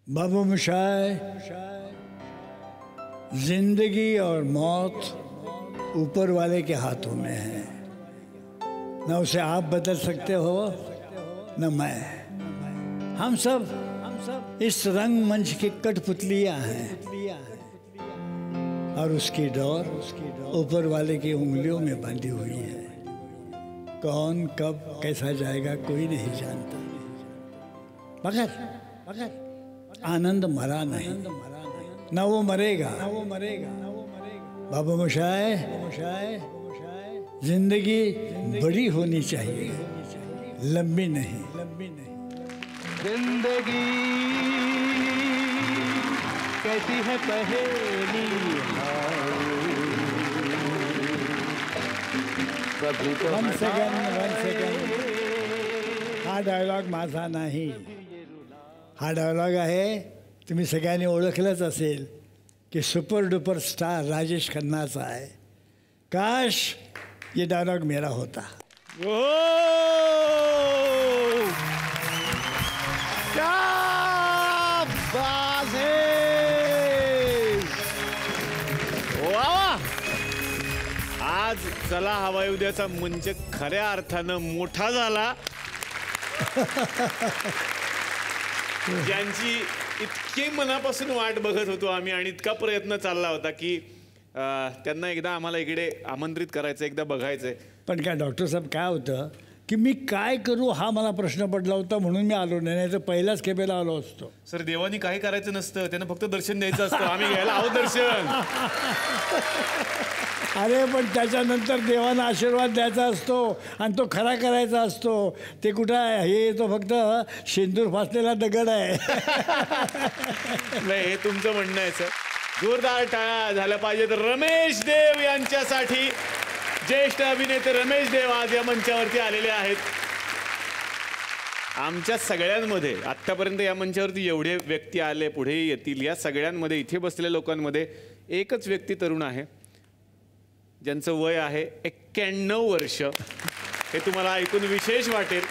बाबू मोशाय, जिंदगी और मौत ऊपर वाले के हाथों में है। न उसे आप बदल सकते हो न मैं। हम सब इस रंग मंच की कठपुतलियां हैं और उसकी डोर ऊपर वाले की उंगलियों में बंधी हुई है। कौन कब कैसा जाएगा कोई नहीं जानता, मगर आनंद मरा नहीं, न वो मरेगा। बाबू मोशाय, जिंदगी बड़ी होनी चाहिए, लंबी नहीं। जिंदगी कैसी है पहेली, वन सेकंड। हा डायलॉग माझा नाही, हा डायलॉग आहे, तुम्ही सगळ्यांनी ओळखलंच असेल की सुपर डुपर स्टार राजेश खन्नाचा आहे। काश ये डायलॉग मेरा होता। क्या बात है, वाह! आज चला हवा उद्याचा मंच खऱ्या अर्थानं मोठा झाला। ज्यांची इतकी मनापासून वाट बघत होतो आम्ही आणि इतका प्रयत्न चालला होता की त्यांना एकदा आम्हाला इकडे आमंत्रित करायचं, एकदा बघायचंय। पण काय डॉक्टर साहेब, काय होतं की मी काय करू हा मला प्रश्न पडला होता, म्हणून मी आलो नाही, तर पहिल्याच खेपेला आलो असतो। सर, देवानी काही करायचं नसतं, त्यांना फक्त दर्शन द्यायचं असतं, आम्ही घ्यायला आहोत दर्शन। अरे पण त्याच्यानंतर देवाला आशीर्वाद द्यायचा असतो आणि तो खरा करायचा असतो। ते कुठं आहे, हे तो फक्त शेंदूर फासलेला दगड आहे। नाही, हे तुमचं म्हणणं आहे सर। जोरदार टाळ्या झाल्या पाहिजेत रमेश देव यांच्यासाठी। ज्येष्ठ अभिनेते रमेश देव आज या मंचावरती आलेले आहेत। आमच्या सगळ्यांमध्ये आत्तापर्यंत या मंचावरती एवढे व्यक्ती आले, पुढे येतील, या सगळ्यांमध्ये इथे बसलेल्या लोकांमध्ये एकच व्यक्ती तरुण आहे, ज्यांचं वय आहे 91 वर्ष। हे तुम्हाला ऐकून विशेष वाटेल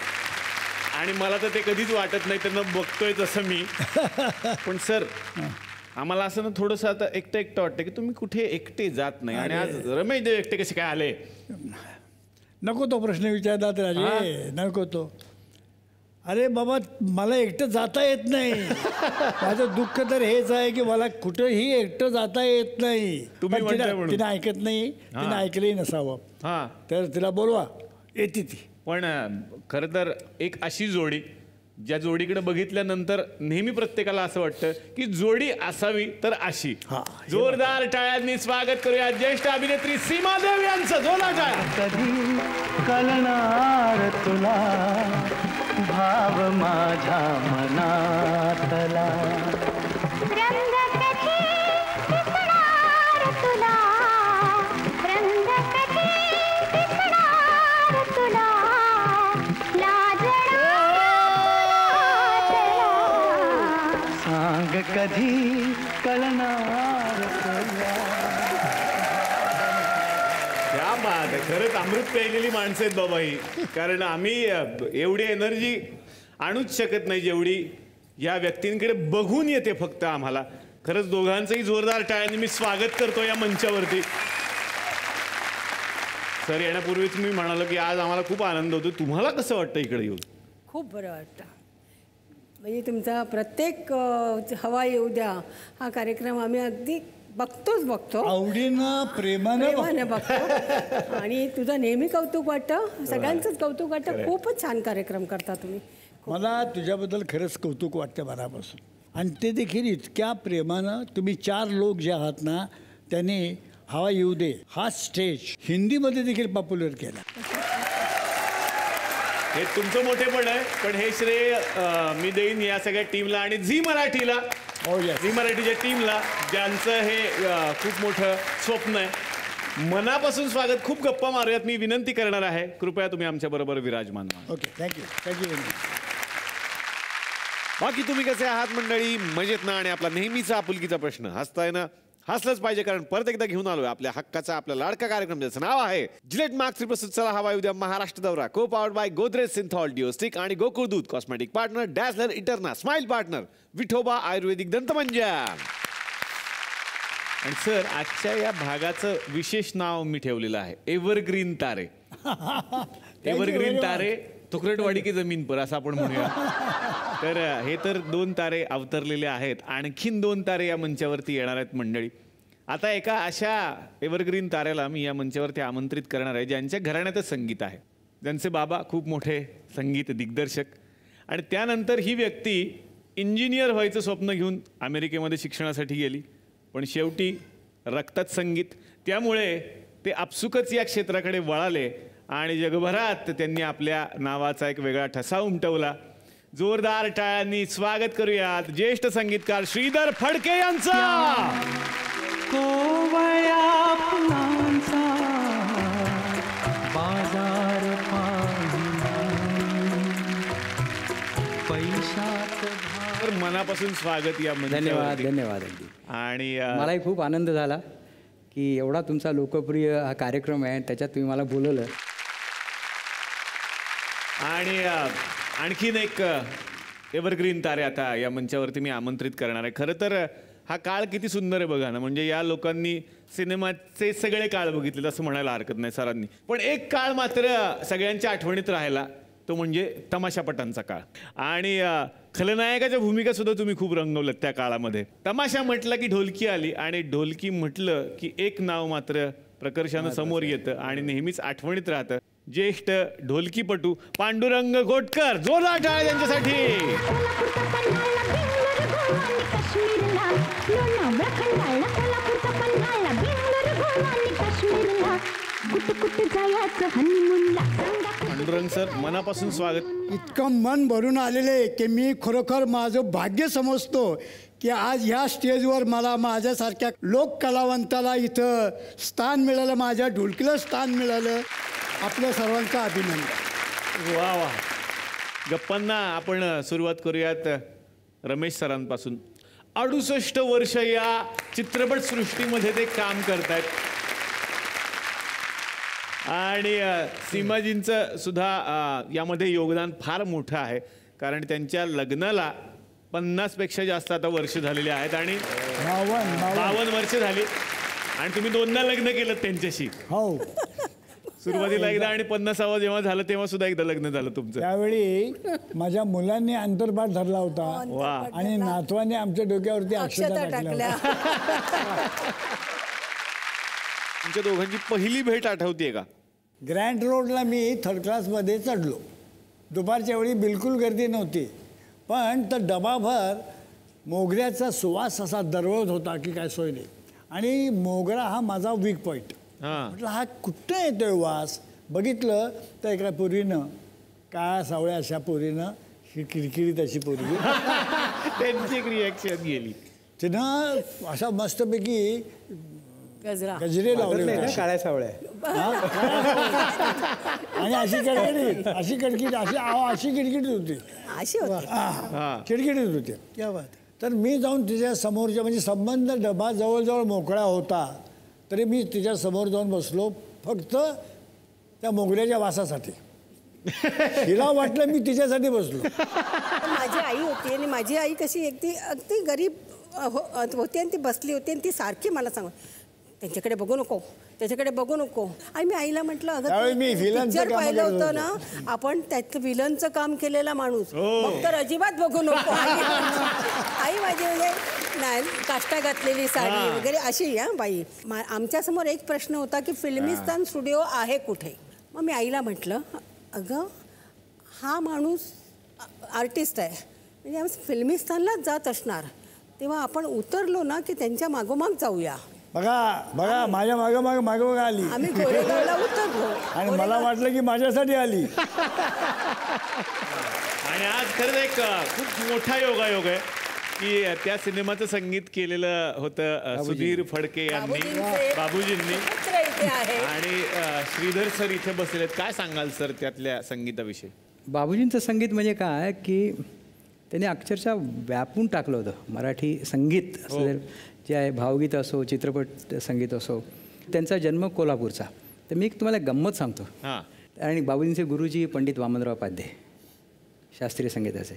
आणि मला तर ते कधीच वाटत नाही, त्यांना बघतोय तसं मी। पण सर, आम्हाला असं ना थोडंसं आता एकटं वाटतं की तुम्ही कुठे एकटे जात नाही, आणि आज रमेश देव एकटे कसे काय आले? नको तो प्रश्न विचारलात राजे, नको तो। अरे बाबा, मला एकटं जाता येत नाही। माझं दुःख तर हेच आहे की मला कुठंही एकटं जाता येत नाही। तिने ऐकत नाही, तिने ऐकलंही नसावं, तर तिला बोलवा, येते ती। पण खरं तर एक अशी जोडी, ज्या जोडीकडे बघितल्यानंतर नेहमी प्रत्येकाला असं वाटतं की जोडी असावी तर अशी। जोरदार टाळ्यांनी स्वागत करूया ज्येष्ठ अभिनेत्री सीमा देव यांचं। जोरदार टाळ्या। कधी कळणार तुला भाव माझ्या मनातला, रंग कधी दिसणार तुला, रंग कधी दिसणार तुला, लाजणार सांग कधी कळणार तुला। क्या बात आहे, खरंच अमृत प्यायलेली माणसं आहेत बाबा ही। कारण आम्ही एवढी एनर्जी आणूच शकत नाही जेवढी या व्यक्तींकडे बघून येते फक्त आम्हाला। खरंच दोघांचंही जोरदार टाळ्यांनी मी स्वागत करतो या मंचावरती। सर, येण्यापूर्वीच मी म्हणालो की आज आम्हाला खूप आनंद होतो। तुम्हाला कसं वाटतं इकडे येऊन? खूप बरं वाटतं, म्हणजे तुमचा प्रत्येक हवा येऊ द्या हा कार्यक्रम आम्ही अगदी बघतो, आवडीनं प्रेमानं बघतो। आणि तुझं नेहमी कौतुक वाटतं, सगळ्यांचंच कौतुक वाटतं। खूपच छान कार्यक्रम करता तुम्ही। मला तुझ्याबद्दल खरंच कौतुक वाटतं मनापासून, आणि ते देखील इतक्या प्रेमानं। तुम्ही 4 लोक जे आहात ना, त्यांनी हवा येऊ दे हा स्टेज हिंदीमध्ये देखील पॉप्युलर केला। हे तुमचं मोठेपण आहे, पण हे श्रेय मी देईन या सगळ्या टीमला आणि झी मराठीला, झी मराठीच्या टीमला, ज्यांचं हे खूप मोठं स्वप्न आहे। मनापासून स्वागत। खूप गप्पा मारूयात, मी विनंती करणार आहे, कृपया तुम्ही आमच्या बरोबर विराजमान व्हा। Okay, thank you. बाकी तुम्ही कसे आहात मंडळी? मजेत ना? आणि आपला नेहमीचा आपुलकीचा प्रश्न, हसताय ना? हसलंच पाहिजे, कारण परत एकदा घेऊन आलोय आपल्या हक्काचा, आपल्या लाडका कार्यक्रम, ज्याचं नाव आहे जिलेट मार्क 3% चला हवा उद्या महाराष्ट्र दौरा, co powered by Godrej Cinthol deo stick आणि गोकुळ दूध, cosmetic partner Dazzler Eterna, smile partner Vithoba Ayurvedic दंतमंजन. आणि सर, आजच्या या भागाचं विशेष नाव मी ठेवलेलं आहे एव्हरग्रीन तारे. एव्हरग्रीन तारे तुकरटवाडी की जमीन पर, असं आपण म्हणूया. तर हे तर 2 तारे अवतरलेले आहेत, आणखीन 2 तारे या मंचावरती येणार आहेत मंडळी. आता एका अशा एव्हरग्रीन ताऱ्याला मी या मंचावरती आमंत्रित करणार आहे ज्यांच्या घराण्यातच संगीत आहे, ज्यांचे बाबा खूप मोठे संगीत दिग्दर्शक, आणि त्यानंतर ही व्यक्ती इंजिनियर व्हायचं स्वप्न घेऊन अमेरिकेमध्ये शिक्षणासाठी गेली, पण शेवटी रक्तात संगीत, त्यामुळे ते आपसुकच या क्षेत्राकडे वळाले आणि जगभरात त्यांनी आपल्या नावाचा एक वेगळा ठसा उमटवला. जोरदार टाळ्यांनी स्वागत करूयात ज्येष्ठ संगीतकार श्रीधर फडके यांचा. कोवळ्या फुलांचा बाजार पैशात. तर मनापासून स्वागत या धन्यवाद. धन्यवाद. आणि मलाही खूप आनंद झाला की एवढा तुमचा लोकप्रिय हा कार्यक्रम आहे, त्याच्यात तुम्ही मला बोलवलं. आणि आणखीन एक एव्हरग्रीन तारे आता या मंचावरती मी आमंत्रित करणार आहे. खरं तर हा काळ किती सुंदर आहे बघा ना, म्हणजे या लोकांनी सिनेमाचे सगळे काळ बघितले असं म्हणायला हरकत नाही सरांनी, पण एक काळ मात्र सगळ्यांच्या आठवणीत राहिला, तो म्हणजे तमाशापटांचा काळ. आणि खलनायकाच्या भूमिका सुद्धा तुम्ही खूप रंगवल्यात त्या काळामध्ये. तमाशा म्हटलं की ढोलकी आली, आणि ढोलकी म्हटलं की एक नाव मात्र प्रकर्षानं समोर येतं आणि नेहमीच आठवणीत राहतं, ज्येष्ठ ढोलकीपटू पांडुरंग गोटकर. जोरदार टाळ्या त्यांच्यासाठी. पांडुरंग सर, मनापासून स्वागत. इतकं मन भरून आलेलं आहे की मी खरोखर माझं भाग्य समजतो की आज ह्या स्टेजवर मला माझ्यासारख्या लोक कलावंताला इथं स्थान मिळालं, माझ्या ढोलकीला स्थान मिळालं. आपल्या सर्वांचं अभिनंदन. वा वा. गप्पांना आपण सुरुवात करूयात रमेश सरांपासून. 68 वर्ष या चित्रपट सृष्टीमध्ये ते काम करतायत, आणि सीमाजींचं सुद्धा यामध्ये योगदान फार मोठं आहे, कारण त्यांच्या लग्नाला 50पेक्षा जास्त आता वर्ष झालेली आहेत, आणि 52 वर्ष झाली, आणि तुम्ही 2दा लग्न केलं त्यांच्याशी. हो, सुरुवातीला एकदा आणि 50वा जेव्हा झालं तेव्हा सुद्धा एकदा लग्न झालं तुमचं. त्यावेळी माझ्या मुलांनी अंतर्भात धरला होता, वा. आणि नातवाने आमच्या डोक्यावरती अक्षता टाकल्या. तुमच्या दोघांची पहिली भेट आठवतीये का? ग्रँड रोडला मी 3rd क्लासमध्ये चढलो. दुपारच्या वेळी बिलकुल गर्दी नव्हती, पण तर डबाभर मोगऱ्याचा सुवास असा दरवळत होता की काय सोय नाही. आणि मोगरा हा माझा वीक पॉईंट. म्हटलं हा कुठं येतोय वास. बघितलं तर एका पोरीनं, काळ्या सावळ्या अशा पोरीनं, ही किरकिरीत अशी पोरगी, त्यांची एक रिॲक्शन गेली. तिनं अशा मस्तपैकी गजरे लावले होते, काळ्या सावळ्या, आणि अशी कडकडीत, अशी कडकीत, अशी किडकिडीत होती, किडकिडीत होती. तर मी जाऊन तिच्या समोरच्या, म्हणजे संबंध डबा जवळजवळ मोकळा होता, तरी मी तिच्या समोर जाऊन बसलो फक्त त्या मोगऱ्याच्या वासासाठी. तिला वाटलं मी तिच्यासाठी बसलो. माझी आई होती, आणि माझी आई कशी अगदी गरीब होती, आणि ती बसली होती, आणि ती सारखी मला सांगत, त्यांच्याकडे बघू नको, त्याच्याकडे बघू नको. आणि मी आईला म्हटलं, अगं मी पिक्चर पाहिलं होतं ना आपण, त्यात विलनचं काम केलेला माणूस, मग तर अजिबात बघू नको. आई माझी म्हणजे नाही, काष्टा घातलेली साडी वगैरे अशी बाई. आमच्यासमोर एक प्रश्न होता की फिल्मिस्तान स्टुडिओ आहे कुठे. मग मी आईला म्हटलं, अगं हा माणूस आर्टिस्ट आहे, म्हणजे आम्ही फिल्मिस्तानलाच जात असणार, तेव्हा आपण उतरलो ना की त्यांच्या मागोमाग जाऊया. बघा माझ्या मागं आली. आम्ही गोरेगावला उतरलो, आणि मला वाटलं की माझ्यासाठी आली. आणि आज खरंच एक खूप मोठा योगायोग आहे की त्या सिनेमाचं संगीत केलेलं होतं सुधीर फडके यांनी, बाबूजींनी, आणि श्रीधर सर इथे बसलेत. काय सांगाल सर त्यातल्या संगीताविषयी? बाबूजींचं संगीत म्हणजे काय की त्यांनी अक्षरशः व्यापून टाकलं होतं मराठी संगीत असं जर जे आहे भावगीत असो चित्रपट संगीत असो. त्यांचा जन्म कोल्हापूरचा. तर मी एक तुम्हाला गंमत सांगतो. हां. आणि बाबूजींचे गुरुजी पंडित वामनराव पाध्ये शास्त्रीय संगीताचे.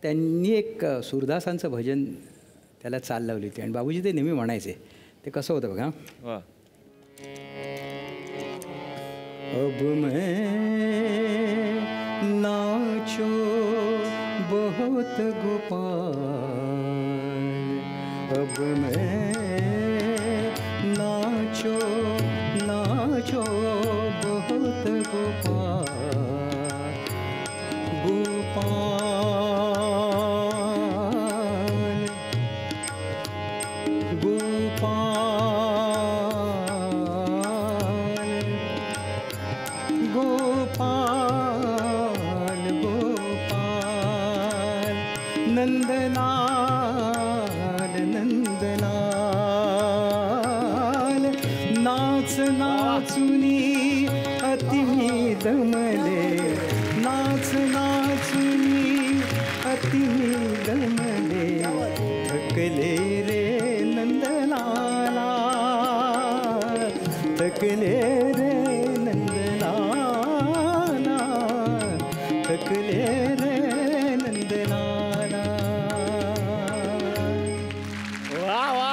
त्यांनी एक सूरदासांचं भजन त्याला चाल लावली होती आणि बाबूजी ते नेहमी म्हणायचे. ते कसं होतं बघा. वा. अब मैं नाचो बहुत गोपाल, अब मैं नाचो नाचो बहुत गोपाल, गोपाल गोपाल गोपाल गोपाल नंदलाल नंदलाल नाच नाचुनी अति दमले, नाच नाचुनी अति दमले, थकले रे नंदलाला, थकले रे नंदलाला, थकले रे नंदलाला. वा वा.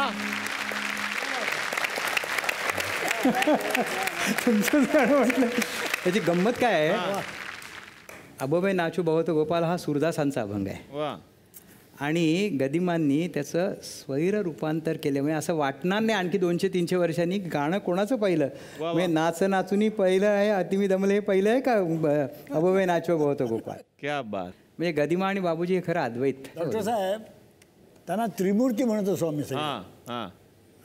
तुमचं गाणं म्हटलं. त्याची गंमत काय आहे. अबोबे नाचू बहुत गोपाल हा सूरदासांचा अभंग आहे. वा. आणि गदिमांनी त्याचं स्वैर रूपांतर केलं. म्हणजे असं वाटणार नाही आणखी 200-300 वर्षांनी गाणं कोणाचं पहिलं. म्हणजे नाच नाचुनी पहिलं आहे, अतिमी दमले हे पहिलं आहे का अबोबे नाचो बहुत गोपाल. क्या बात. म्हणजे गदिमा आणि बाबूजी हे खरं अद्वैत. डॉक्टर साहेब त्यांना त्रिमूर्ती म्हणत असो आम्ही सगळे. हां हां.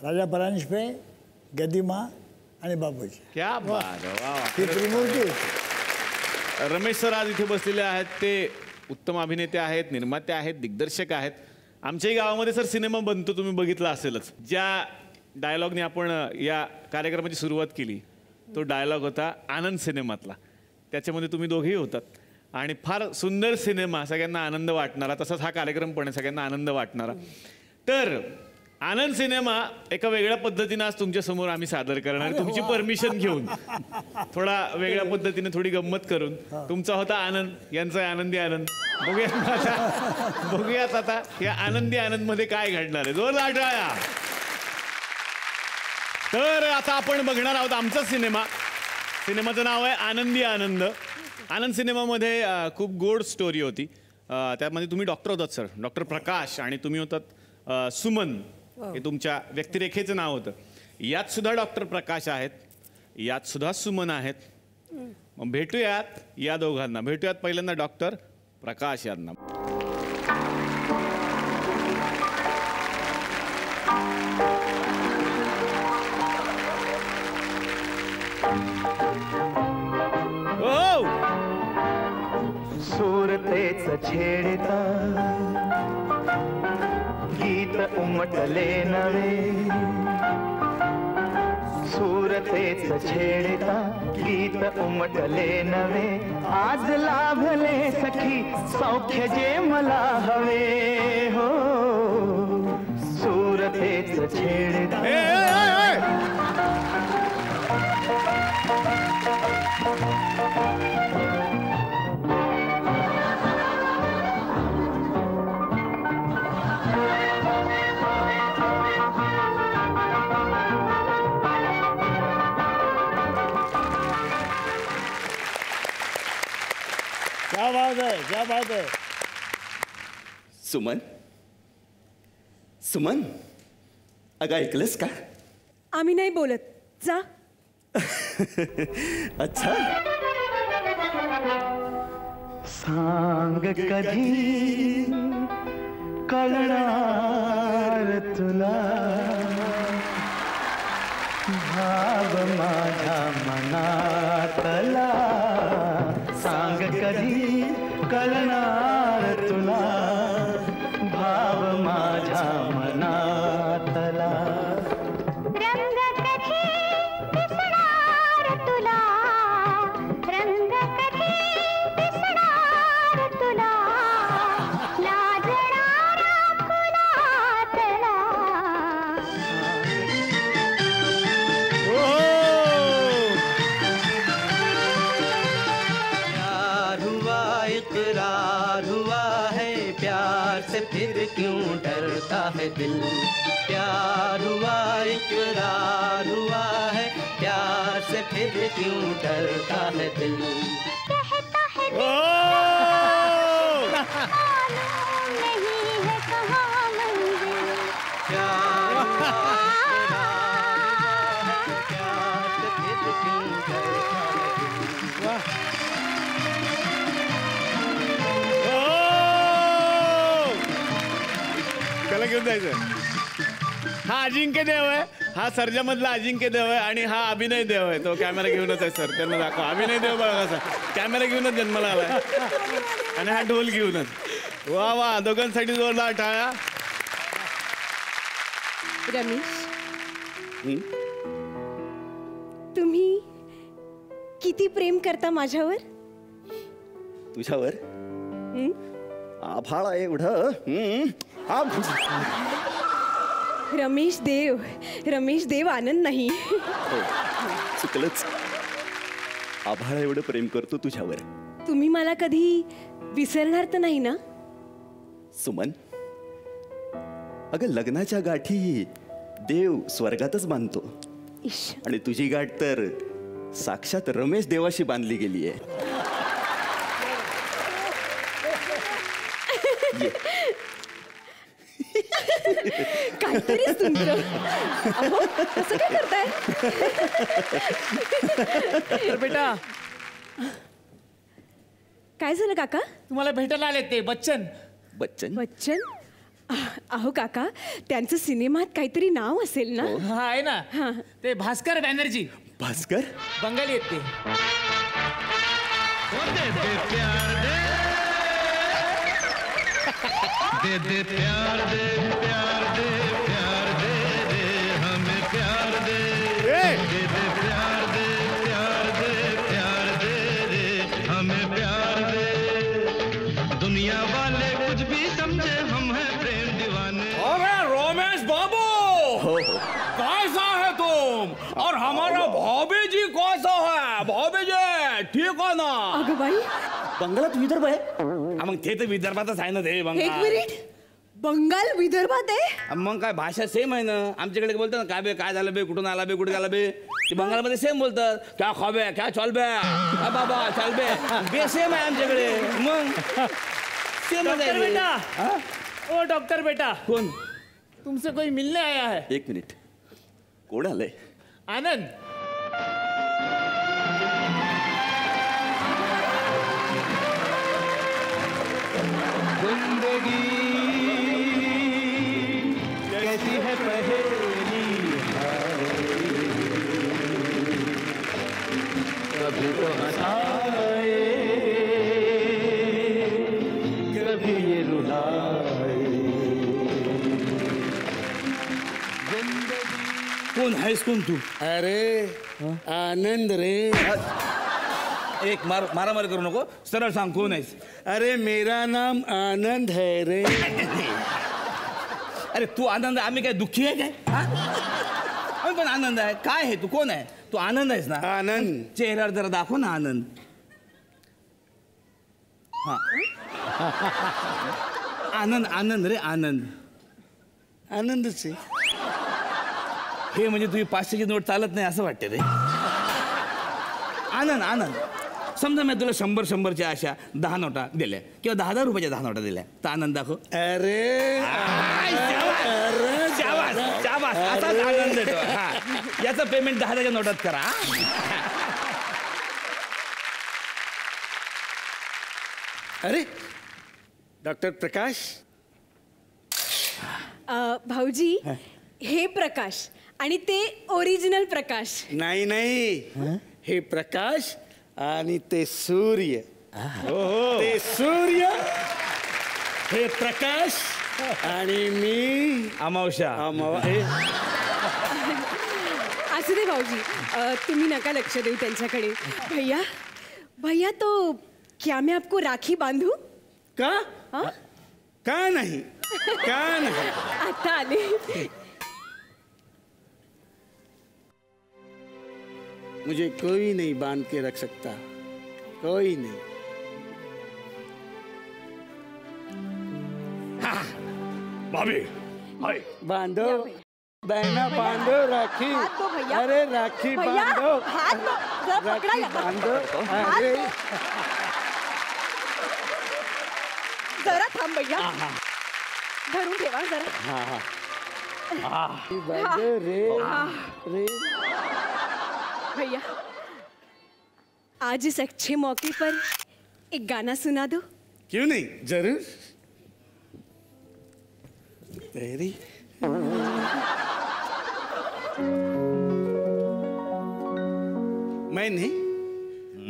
राजा परांजपे, गदिमा आणि बाबूजी. क्या बात. वा वा. ही त्रिमूर्ती. रमेश सर आज इथे बसलेले आहेत. ते उत्तम अभिनेते आहेत, निर्माते आहेत, दिग्दर्शक आहेत. आमच्याही गावामध्ये सर सिनेमा बनतो, तुम्ही बघितला असेलच. ज्या डायलॉगने आपण या कार्यक्रमाची सुरुवात केली तो डायलॉग होता आनंद सिनेमातला. त्याच्यामध्ये तुम्ही दोघेही होतात आणि फार सुंदर सिनेमा, सगळ्यांना आनंद वाटणारा. तसाच हा कार्यक्रम पण आहे, सगळ्यांना आनंद वाटणारा. तर आनंद सिनेमा एका वेगळ्या पद्धतीनं आज तुमच्यासमोर आम्ही सादर करणार. तुमची परमिशन घेऊन थोडा वेगळ्या पद्धतीने थोडी गंमत करून. तुमचा होता आनंद, यांचा आहे आनंदी आनंद. बघूयात आता या आनंदी आनंद मध्ये काय घडणार आहे. जोरदार टाळ्या. तर आता आपण बघणार आहोत आमचा सिनेमा. सिनेमाचं नाव आहे आनंदी आनंद. आनंद सिनेमामध्ये खूप गोड स्टोरी होती. त्यामध्ये तुम्ही डॉक्टर होतात सर, डॉक्टर प्रकाश, आणि तुम्ही होतात सुमन. हे तुमच्या व्यक्तिरेखेचं नाव होतं. यात सुद्धा डॉक्टर प्रकाश आहेत, यात सुद्धा सुमन आहेत. मग भेटूयात या दोघांना. भेटूयात पहिल्यांदा डॉक्टर प्रकाश यांना. सूरतेच छेडता गीत उमटले नवे, सूरतेच छेडता गीत उमटले नवे, आज लाभले सखी सौख्य जे मला हवे हो, सूरतेच छेडता. क्या बात है, क्या बात है. सुमन, सुमन, अगं ऐकलंस का. आम्ही नाही बोलत, जा. अच्छा. सांग कधी कळणार तुला भाव माझ्या मनातला, सांग कधी कळणार तुला भाव माझ्या मनातला. रंग कधी दिसणार तुला, रंग कधी दिसणार तुला, ला क्यों डरता है दिल। प्यार हुआ इकरार हुआ है, प्यार से फिर क्यों डरता है दिल। कहता है ओ! मालूम नहीं है कहाँ मंजिल। प्यार हुआ इकरार हुआ है, प्यार से फिर क्यों डरता है दिल। त्याला घेऊन जायचं. हा अजिंक्य देव आहे, हा सर्जामधला अजिंक्य देव आहे आणि हा अभिनय देव आहे. तो कॅमेरा घेऊनच आहे सर, त्यांना दाखवा. अभिनय देव बघा कसा कॅमेरा घेऊनच जन्माला आलाय आणि हा ढोल घेऊनच. वा वा, दोघांसाठी जोरदार टाळ्या. रमेश, तुम्ही किती प्रेम करता माझ्यावर? तुझ्यावर आभाळ आहे एवढं. रमेश देव आनंद नाही. चुकलंच. आभाळ एवढं प्रेम करतो तुझ्यावर. तुम्ही मला कधी विसरणार तर नाही ना? सुमन, अगं लग्नाच्या गाठी देव स्वर्गातच बांधतो इश, आणि तुझी गाठ तर साक्षात रमेश देवाशी बांधली गेली आहे. काहीतरीच तुमचं. अहो, असं काय करताय? तर बेटा, काय झालं काका? तुम्हाला भेटायला आले ते बच्चन. बच्चन? बच्चन? अहो काका, त्यांचं सिनेमात काहीतरी नाव असेल ना? हा आहे ना, ते भास्कर बॅनर्जी. भास्कर? बंगाली आहेत ते. दे दे प्यार दे प्यार दे प्यार दे दे हमें प्यार दे दे दे प्यार दे प्यार दे प्यार दे दे हमें प्यार दे। दुनिया वाले कुछ भी समझे, हम हैं प्रेम दीवाने। अरे रोमेश बाबू, कैसा है तुम? और हमारा भाभी जी कैसा है? भाभी जी ठीक हो ना? अगं बाई, बंगालात विदर्भ आहे. मग ते तर विदर्भातच आहे ना ते एक बंगाल. मिनिट, बंगाल विदर्भात आहे? मग काय भाषा सेम आहे ना. आमच्याकडे बोलतात ना, काय बे, काय झालं बे, कुठून आला बे, कुठे गेला बे, ते बंगालमध्ये सेम बोलतात. क्या खाबे, क्या चल बे, बाबा चल बे, बे सेम आहे आमच्याकडे. मग सेम डॉक्टर बेटा, ओ डॉक्टर बेटा, कोण? तुमसे कोई मिलने आया है. एक मिनिट, कोण आलंय? आनंद. जिंदगी कैसी है पहेली, कभी तो हंसाए कभी ये रुलाए। कोण आहेस कोण तू? अरे आनंद रे. एक मारामारी करू नको, सरळ सांग कोण आहेस? अरे मेरा नाम आनंद है रे. अरे तू आनंद, आम्ही काय दुःखी आहे काय? हा? आम्ही पण आनंद आहे. काय आहे तू? कोण आहे तू? आनंद आहेस ना? आनंद. चेहऱ्यावर जरा दाखव ना आनंद. हा, आनंद आनंद रे आनंद. आनंदच आहे. हे म्हणजे तुझी 500ची नोट चालत नाही असं वाटते रे. आनंद आनंद, समजा मी तुला 100च्या अशा 10 नोटा दिल्या किंवा 10,000 रुपयाच्या 10 नोटा दिल्या, तर आनंद दाखव. अरे शाबास शाबास, असाच आनंद देतो. हा, याचं पेमेंट 10,000च्या नोटात करा. अरे डॉक्टर प्रकाश. भाऊजी, हे प्रकाश आणि ते ओरिजिनल प्रकाश. नाही नाही, हे प्रकाश आणि ते सूर्य. ते सूर्य, हे प्रकाश आणि मी अमावस्या. असू दे भाऊजी, तुम्ही नका लक्ष देऊ त्यांच्याकडे. भैया भैया, तो क्या मैं आपको राखी बांधू? का? हाँ? का नहीं, का नहीं. आता आले. मुझे कोई नहीं बांध के रख सकता, कोई नहीं. भाभी हाय बांधो बहना बांधो राखी हाथ दो भैया. अरे राखी भैया, बांधो हात दो. जरा पकडा राखी याला. बांधो हात अरे दो. जरा थांब भैया. धरून ठेवा जरा. बांधो रे रे भैया आज इस अच्छे मौके पर एक गाना सुना दो. क्यों नहीं जरूर तेरी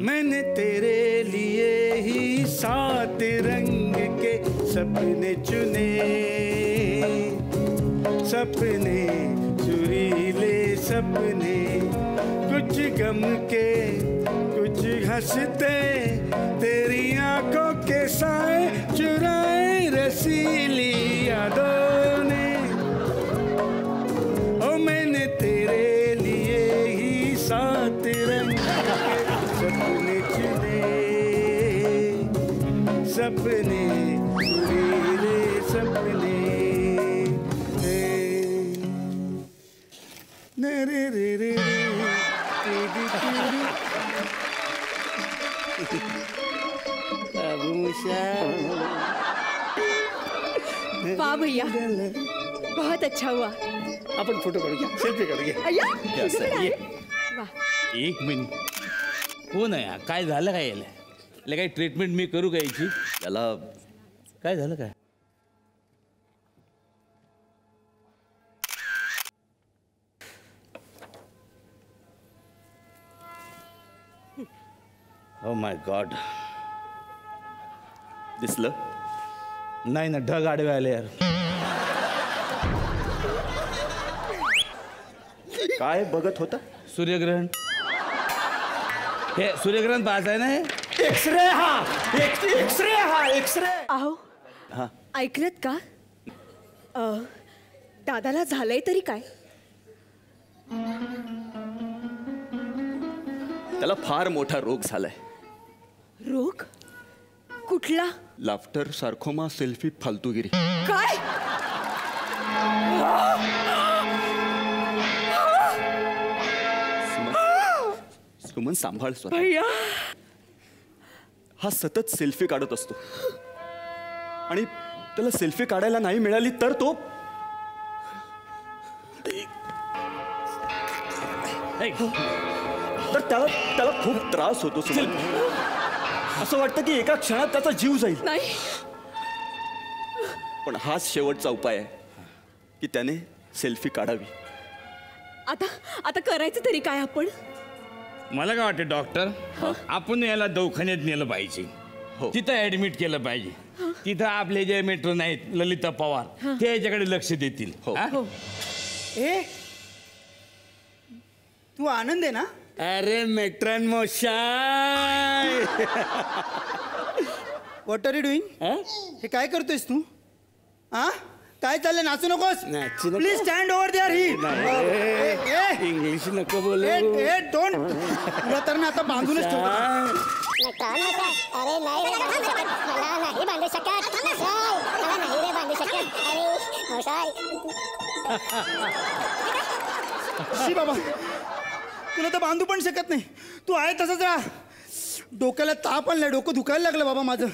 मैंने तेरे लिए ही 7 रंग के सपने चुने सपने सुरीले सपने कुछ गम के कुछ हंसते तेरी आंखों के साए चुराए रसीली यादों ने ओ मैंने तेरे लिए ही 7 रंग के सपने चुने सपने सुरीले सपने रे रे रे वाह भैया बहुत अच्छा हुआ. आपण फोटो काढूया सेल्फी काढूया अय्या Yes, तुझ्याकडे sir. आहे? वाह. एक मिनिट कोण आहे काय झालं काय याला याला काही ट्रीटमेंट मी करू का याची त्याला काय झालं काय ओ माय गॉड दिसलं नाही ना ढग आडवे आले यार काय बघत होता सूर्यग्रहण हे सूर्यग्रहण पाहायचं आहे ना हे एक्सरे हा एक्सरे. आहो हा ऐकलत का दादाला झालंय तरी काय. त्याला फार मोठा रोग झालाय रोग कुठला. लाफ्टर सार्कोमा सेल्फी फालतूगिरी काय सुमन सांभाळ स्वतः भैया हा सतत सेल्फी काढत असतो आणि त्याला सेल्फी काढायला नाही मिळाली तर तो तर त्याला खूप त्रास होतो सुमन असं वाटतं की एका क्षणात त्याचा जीव जाईल नाही. पण हाच शेवटचा उपाय आहे की त्याने सेल्फी काढावी. आता आता करायचं तरी काय आपण. मला काय वाटतं डॉक्टर आपण याला दवाखान्यात नेलं पाहिजे हो. तिथं ऍडमिट केलं पाहिजे तिथं आपले जे मेट्रो नाहीत ललिता पवार ते याच्याकडे लक्ष देतील हो. हा? ए तू आनंद आहे ना. अरे मेट्रन मोशाय व्हॉट आर यू डुईंग हे काय करतोयस तू. हा काय चाललंय नाचू नकोस नाचू नको. प्लीज स्टँड ओव्हर देअर ही इंग्लिश नको बोलू डोंट तुला तर ना आता बांधूनच ठेवतो. अरे नाही रे बांधू शकत मला नाही बांधू शकत मशाय मला नाही रे बांधू शकत अरे मशाय. शी बाबा तुला तर बांधू पण शकत नाही तू आहे तसंच राहा. डोक्याला ताप आलाय डोकं दुखायला लागलं बाबा माझं.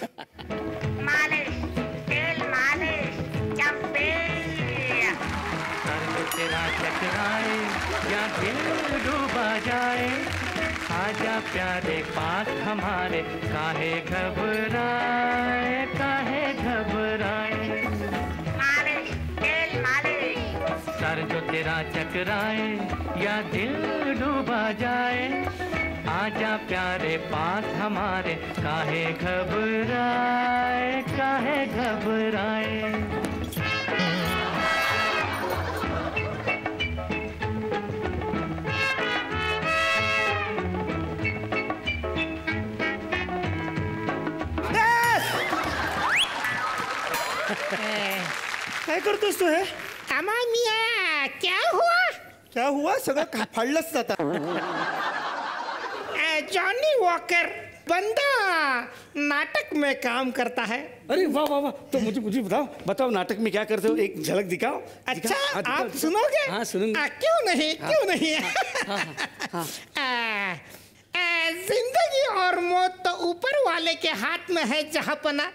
तेरा टकराए या दिल डूबा जाए आजा प्यारे पास हमारे काहे घबराए सर जो तेरा चकराए या दिल डूबा जाए आजा प्यारे पास हमारे काहे घबराए. काय करतोस तू हे. क्या हुआ सगळं फाडलंच जाता. जॉनी वॉकर बंदा नाटक में काम करता है। अरे वाह वाह वाह, तो मुझे मुझे बताओ नाटक में क्या करते हो, एक झलक दिखाओ। अच्छा हाँ, दिखाओ, आप दिखाओ। सुनोगे? हाँ सुनूंगा। क्यों नहीं क्यों नहीं। जिंदगी और मौत तो ऊपर वाले के हाथ में है जहाँपना।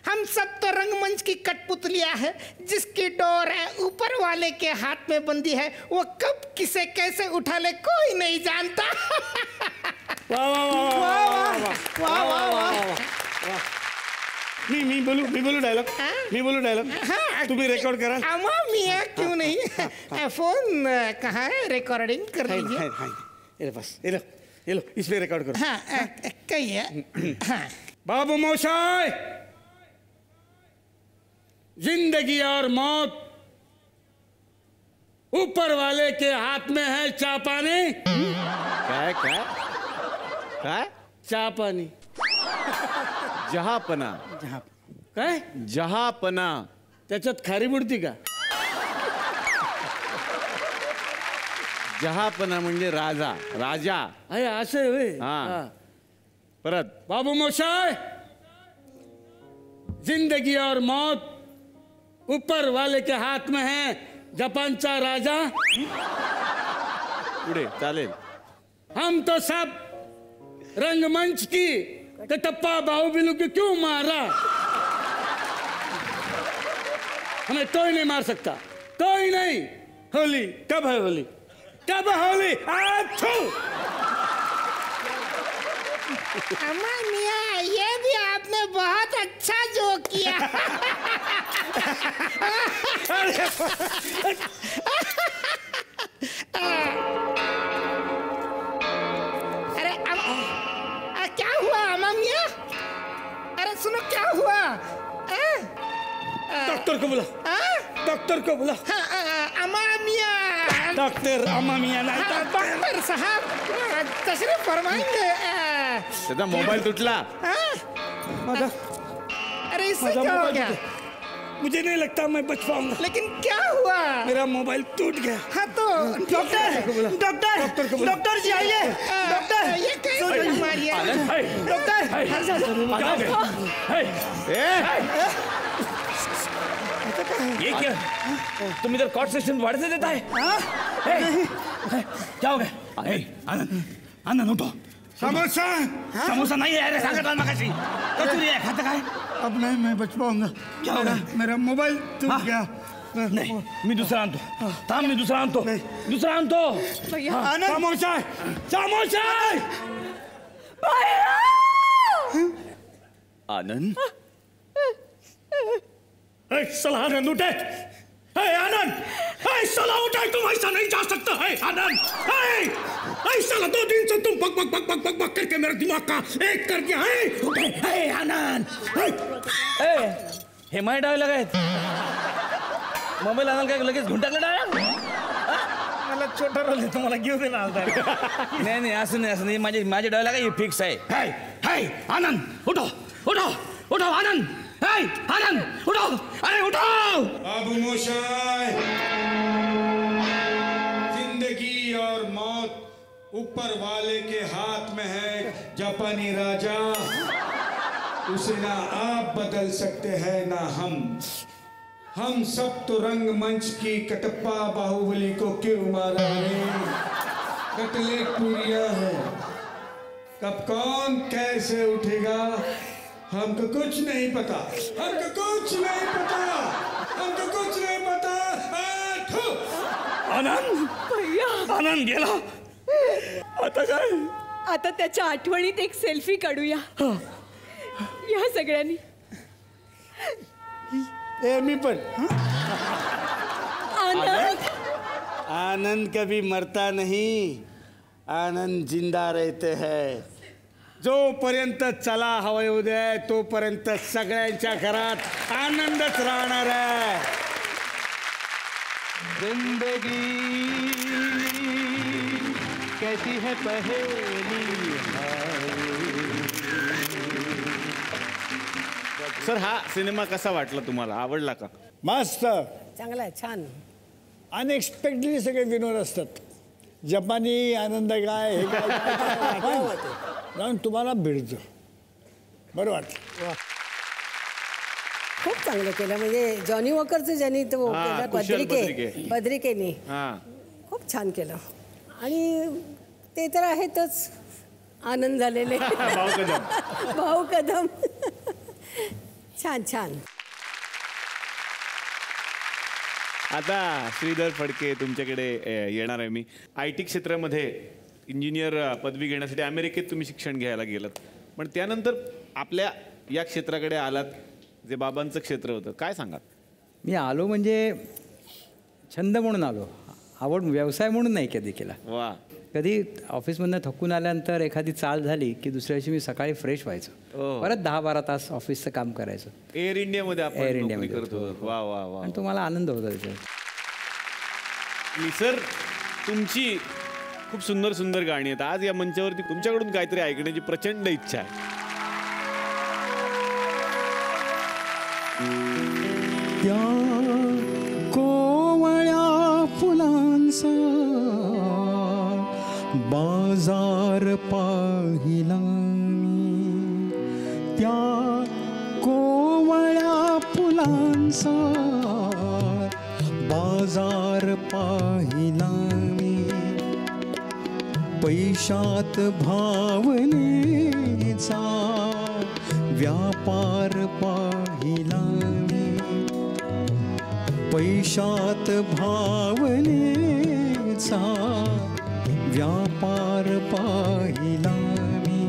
हम सब तो रंगमंच की कठपुतलियां है, जिसकी डोर है ऊपर वाले के हाथ में बंदी है। वो कब किसे कैसे उठा ले कोई नहीं जानता। वाह वाह वाह वाह वाह। मी बोलू डायलॉग तुम्ही रेकॉर्ड करा। अमा मियाँ क्यों नहीं। फोन कहाँ है, रिकॉर्डिंग कर लीजिए। ये बस ये लो इसमें रिकॉर्ड करो। हाँ कहिए। बाबू मोशाय, जिंदगी और मौत ऊपर वाले के हाथ में है। चा पानी काय चा पानी जहापना काय जहापना त्याच्यात खारी बुडती का? जहापना म्हणजे राजा राजा अरे असं आहे होय. हा. परत बाबू मोशाय, जिंदगी और मौत ऊपर वाले के हाथ में है. जापानचा राजा. पुढे चालेल. हम तो सब रंगमंच की कटप्पा बाहुबली को क्यों मारा? हमें कोई नहीं मार सकता, कोई नहीं. होली कब है? होली कब है? होली अम्मा मियाँ, ये भी आपने बहुत अच्छा जोक किया. अरे क्या हुआ अम्मा मियाँ? अरे सुनो क्या हुआ? डॉक्टर को बुला. डॉक्टर को बुला. अम्मा मियाँ. डॉक्टर अम्मा मियाँ नाही. डॉक्टर साहब तशरीफ फरमाएंगे. त्याचा मोबाईल तुटला. अरे इससे क्या हो गया? मुझे नहीं लगता मैं बच पाऊंगा. लेकिन क्या हुआ? मेरा मोबाइल टूट गया. हाँ तो डॉक्टर डॉक्टर डॉक्टर जी आइए. डॉक्टर ये कैसे बीमारी है? डॉक्टर ये क्या? तुम इधर कॉट सिस्टम बढ़ते देता है? क्या हो गया? आनंद उठो. समोसा. समोसा नहीं है. अरे सांगत मगाशी कचोरी आहे. खाता काय? अब नहीं मैं बच पाऊंगा. क्या होगा? मेरा मोबाइल टूट गया. नहीं मी दुसरा आणतो. थांब मी दुसरा आणतो. दुसरा आणतो. समोसा समोसा. आनंद साला आनंद उठे. आनंद साला उठे. तुम ऐसा नहीं जा सकता है आनंद. साला 2 दिन से तुम बक बक बक बक बक बक करके मेरे दिमाग का एक कर दिया है. उठे आनंद. हे माय डायलॉग आहेत. मोबाईल आणाल काय लगेच घुंटाकला डायलॉग. मला छोटा रोल आहे, तुम्हाला घेऊ दे ना. नाही नाही असं नाही. माझे डायलॉग आहे फिक्स आहे. आनंद उठो उठो उठो. आनंद आनंद उठो. अरे उठो. बाबू मोशाय, जिंदगी और मौत ऊपर वाले के हाथ में है. जापानी राजा, उसे ना आप बदल सकते हैं ना हम सब तो रंगमंच की कटप्पा बाहुबली को क्यों मारा है? कटलेट पूरिया है. कब कौन कैसे उठेगा हमको कुछ नहीं पता. आनंद गेला. आता काय? आता त्याच्या आठवणीत एक सेल्फी काढूया या सगळ्यांनी. मी पण. आनंद आनंद कभी मरता नहीं. आनंद जिंदा रहते हैं. जोपर्यंत चला हवा येऊ दे तोपर्यंत सगळ्यांच्या घरात आनंदच राहणार आहे. जिंदगी कैसी है पहेली. सर हा सिनेमा कसा वाटला तुम्हाला? आवडला का? मस्त. चांगला आहे, छान. अनएक्सपेक्टेडली सगळे विनोद असतात. जपानी आनंद काय हे काय जाऊन तुम्हाला भिडतं. बरं वाटलं. खूप चांगलं केलं. म्हणजे जॉनी वॉकरचं ज्यांनी तो हा, केलं कुशल बद्रिकेने हा खूप छान केलं. आणि ते तर आहेतच आनंद झालेले भाऊ कदम. छान छान. आता श्रीधर फडके तुमच्याकडे येणार आहे मी. IT क्षेत्रामध्ये इंजिनियर पदवी घेण्यासाठी अमेरिकेत तुम्ही शिक्षण घ्यायला गेलात, पण त्यानंतर आपल्या या क्षेत्राकडे आलात जे बाबांचं क्षेत्र होतं. काय सांगाल? मी आलो म्हणजे छंद म्हणून आलो, आवड, व्यवसाय म्हणून नाही कधी केला. वा. कधी ऑफिसमधनं थकून आल्यानंतर एखादी चाल झाली की दुसऱ्या दिवशी मी सकाळी फ्रेश व्हायचो, परत 10-12 तास ऑफिसचं काम करायचं. एअर इंडियामध्ये आपण एअर नोकरी इंडियामध्ये करतो. वा वा वा. आणि तो मला आनंद होता त्याच्यात. सर, तुमची खूप सुंदर सुंदर गाणी आहेत. आज या मंचावरती तुमच्याकडून काहीतरी ऐकण्याची प्रचंड इच्छा आहे. त्या कोवळ्या फुलांचा बाजार पाहिला मी, त्या कोवळ्या फुलांचा बाजार पाहिला मी, पैशात भावनेचा व्यापार पाहिला मी, पैशात भावनेचा व्यापार पाहिला मी,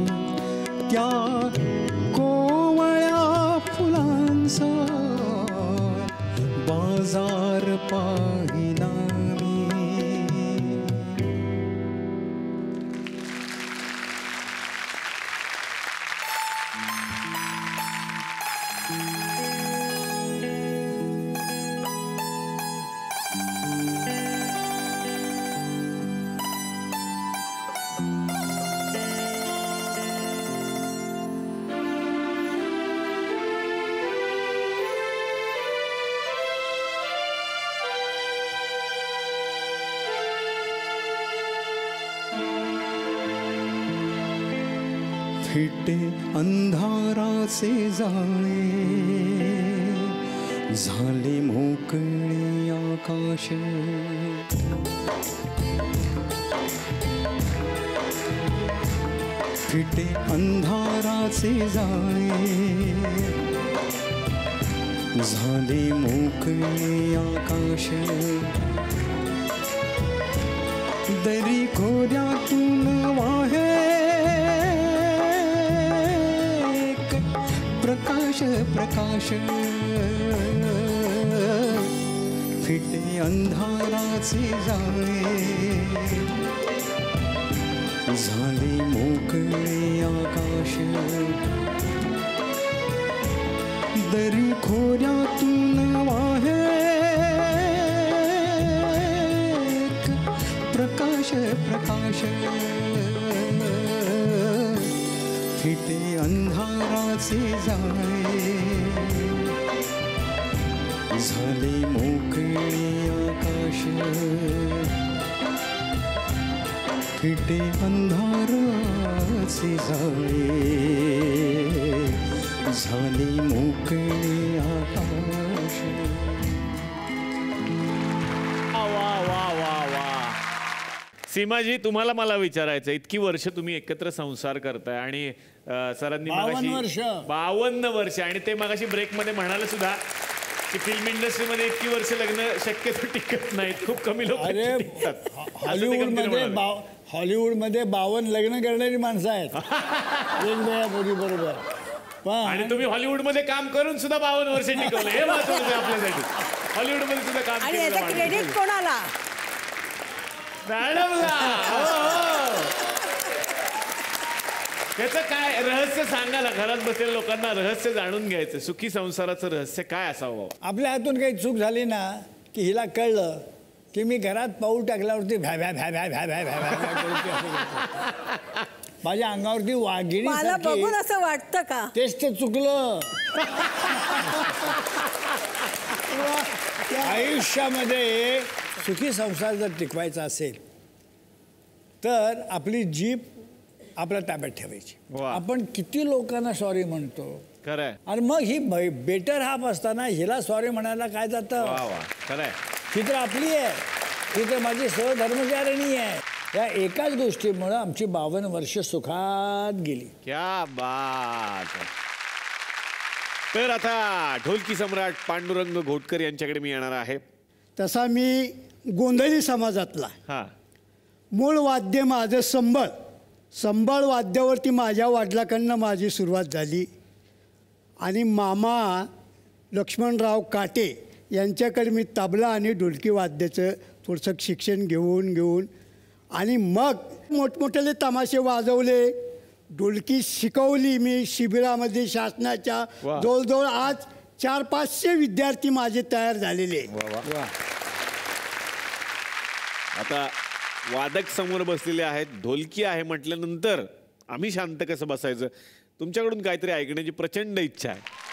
त्या कोवळ्या फुलांचा बाजार पाहिला मी. फिटे अंधाराचे जाळे, झाले मोकळे आकाश, फिटे अंधाराचे जाळे, झाले मोकळे आकाश, दरी खोऱ्यातून वाहे प्रकाश प्रकाश, फिटे अंधाराचे जाळे, झाले मोकळे आकाश, दरी खोऱ्यातून वाहे प्रकाश प्रकाश, फिटे अंधाराचे जाळे, झाले मोकळे आकाश, फिटे अंधाराचे जाळे, झाले मोकळे आकाश. वा वा वा वा. सीमाजी, तुम्हाला मला विचारायचं, इतकी वर्ष तुम्ही एकत्र संसार करताय आणि सरांनी 52 वर्ष, आणि ते मगाशी ब्रेकमध्ये म्हणाले सुद्धा की फिल्म इंडस्ट्रीमध्ये इतकी वर्ष लग्न शक्यतो टिकत नाहीत, खूप कमी लोक टिकतात. हॉलिवूडमध्ये 52 लग्न करणारी माणसं आहेत वेगवेगळ्या मुली बरोबर. आणि तुम्ही हॉलिवूडमध्ये काम करून सुद्धा 52 वर्ष टिकवलं, हे महत्त्वाचं आपल्यासाठी. हॉलिवूडमध्ये सुद्धा काम आणि याचा क्रेडिट कोणाला? मॅडमला. त्याचं काय रहस्य सांगा ना, घरात बसलेल्या लोकांना रहस्य जाणून घ्यायचं. सुखी संसाराचं रहस्य काय असावं? आपल्या हातून काही चूक झाली ना की हिला कळलं की मी घरात पाऊल टाकल्यावरती भ्या भ्या भ्या भ्या भ्या भ्या भ्या भ्या माझ्या अंगावरती वाघिणी. मला बघून असं वाटतं का? तेच ते चुकलं. आयुष्यामध्ये सुखी संसार जर टिकवायचा असेल तर आपली जीभ आपल्या ताब्यात ठेवायची. वा. आपण किती लोकांना सॉरी म्हणतो खरंय. आणि मग ही बेटर हाफ असताना हिला सॉरी म्हणायला काय जातं. वा वा खरंय. ही तर आपली आहे, ही तर माझी सहधर्मचारिणी आहे. या एकाच गोष्टीमुळं आमची 52 वर्ष सुखात गेली. क्या बात. तर आता ढोलकी सम्राट पांडुरंग घोटकर यांच्याकडे मी येणार आहे. तसा मी गोंधळी समाजातला. हा. मूळ वाद्य माझं संबळ वाद्यावरती माझ्या वडिलांकडनं माझी सुरुवात झाली आणि मामा लक्ष्मणराव काटे यांच्याकडे मी तबला आणि ढोलकी वाद्याचं थोडंसं शिक्षण घेऊन आणि मग मोठमोठे तमाशे वाजवले, ढोलकी शिकवली मी शिबिरामध्ये शासनाच्या. जवळजवळ आज 400-500 विद्यार्थी माझे तयार झालेले. आता वादक समोर बसलेले आहेत, ढोलकी आहे म्हटल्यानंतर आम्ही शांत कसं बसायचं. तुमच्याकडून काहीतरी ऐकण्याची प्रचंड इच्छा आहे.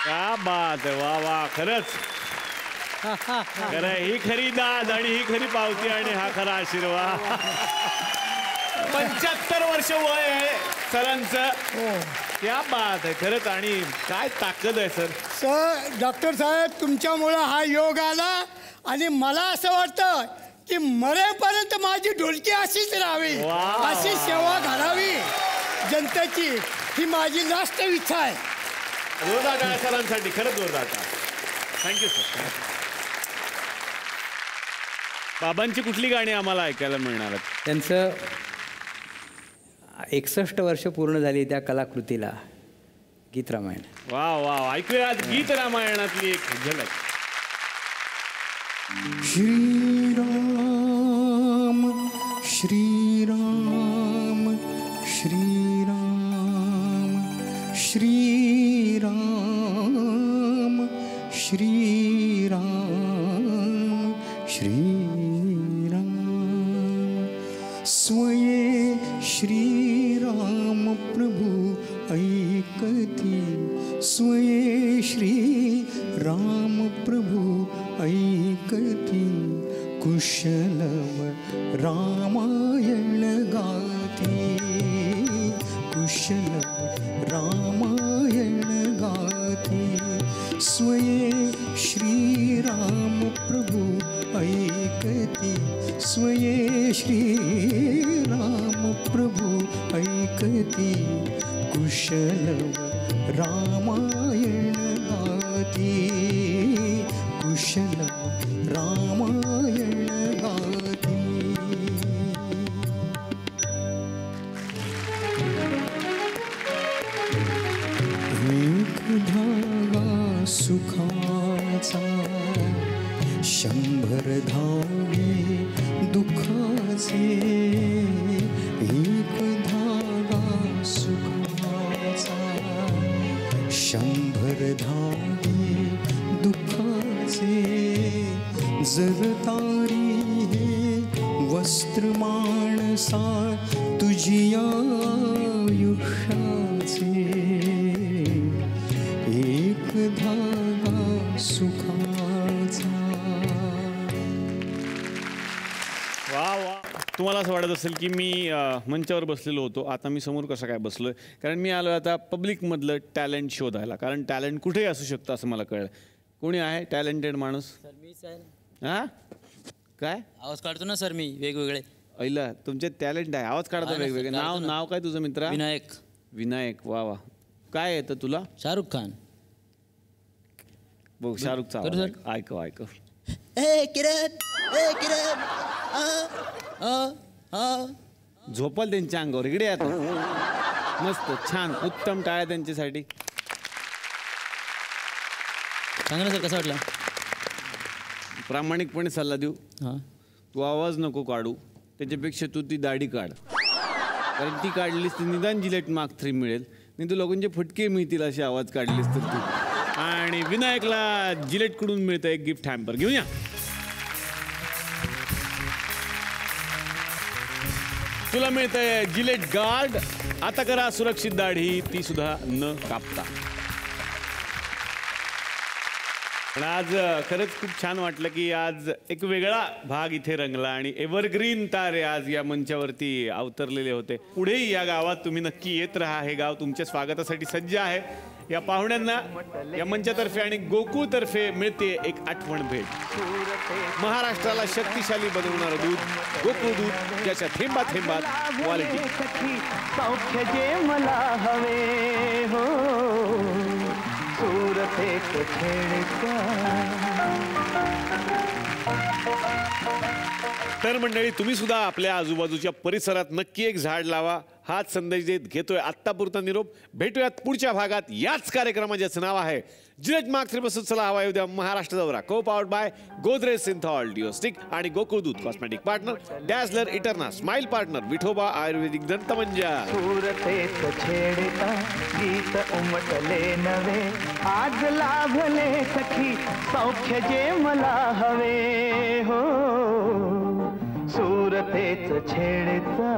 क्या बात आहे. वा वा खरंच खरं ही खरी दाद आणि ही खरी पावती आणि हा खरा आशीर्वाद. 75 वर्ष वय आहे सरांचं. क्या बात आहे खरंच. आणि काय ताकद आहे सर. डॉक्टर साहेब तुमच्यामुळं हा योग आला आणि मला असं वाटतं की मरेपर्यंत माझी ढोलकी अशीच राहावी, अशी सेवा घडावी जनतेची, ही माझी लास्ट इच्छा आहे. जोरदार टाळ्या सरांसाठी. खरंच जोरदार टाळ्या. Thank you sir. बाबांची कुठली गाणी आम्हाला ऐकायला मिळणार आहेत. त्यांचं 61 वर्ष पूर्ण झाली त्या कलाकृतीला, गीत रामायण. वा वा ऐकूया गीत रामायणातली एक झलक. श्रीराम श्रीराम श्रीराम श्रीराम श्रीराम श्रीराम स्वये श्रीराम प्रभु कुशलव रामायण गाती कुशलव रामायण गाती स्वये श्रीराम प्रभु ऐकती स्वये श्रीराम प्रभु ऐकती कुशलव रामायण गाती कुशलव रामायण गाती एक धागा सुखाचा 100 धागे दुःखाचे एक धागा सुखाचा 100 धागे दुःखाचे जर तारी हे वस्त्र माणसा तुझी आयुष्याचे एक धागा सुखाचा. वा वा. तुम्हाला असं वाटत असेल की मी मंचावर बसलेलो होतो, आता मी समोर कसं काय बसलोय, कारण मी आलो आता पब्लिकमधलं टॅलेंट शोधायला, कारण टॅलेंट कुठेही असू शकतं असं मला कळलं. कोणी आहे टॅलेंटेड माणूस? हा काय आवाज काढतो ना सर मी वेगवेगळे. ऐला तुमचे टॅलेंट आहे, आवाज काढतो वेगवेगळे. नाव काय तुझं मित्र? विनायक. विनायक. वा वा. काय येतं तुला? शाहरुख खान. बघ शाहरुखचा ऐकव ऐकव. ए किरण ए किरण झोपल त्यांच्या अंगावर. इकडे आता मस्त छान उत्तम टाळ्या त्यांच्यासाठी. सांगा ना सर कसं वाटलं? प्रामाणिकपणे सल्ला देऊ, तू आवाज नको काढू, त्याच्यापेक्षा तू ती दाढी काढ, कारण ती काढलीस तर निदान जिलेट मार्क 3 मिळेल, नाही तू लोकांचे फटके मिळतील अशी आवाज काढलीस तर तू. आणि विनायकला जिलेटकडून मिळतं एक गिफ्ट हॅम्पर. घेऊन या. तुला मिळतंय जिलेट गार्ड. आता करा सुरक्षित दाढी, ती सुद्धा न कापता. पण आज खरंच खूप छान वाटलं की आज एक वेगळा भाग इथे रंगला आणि एव्हरग्रीन तारे आज या मंचावरती अवतरलेले होते. पुढेही या गावात तुम्ही नक्की येत राहा. हे गाव तुमच्या स्वागतासाठी सज्ज आहे. या पाहुण्यांना या मंचातर्फे आणि गोकुळतर्फे मिळते एक आठवण भेट. महाराष्ट्राला शक्तिशाली बनवणारं दूध गोकुळ दूध, ज्याच्या थेंबा थेंबात क्वालिटी. सौख्य जे मला हवे हो सूरते तर मंडळी, तुम्ही सुद्धा आपल्या आजूबाजूच्या परिसरात नक्की एक झाड लावा. हाच संदेश देत घेतोय आत्तापुरता निरोप. भेटूयात पुढच्या भागात याच कार्यक्रमाचे ज्याचं नाव आहे जिलेट मार्क 3 बसून चला हवा उद्या महाराष्ट्र दौरा. Co powered by Godrej Cinthol deo stick आणि गोकुळ दूध cosmetic partner Dazzler Eterna smile partner Vithoba Ayurvedic दंतमंजन. सूरतेच छेडता गीत उमटले नवे आज लाभले सखी सौख्य जे मला हवे हो सूरतेच छेडता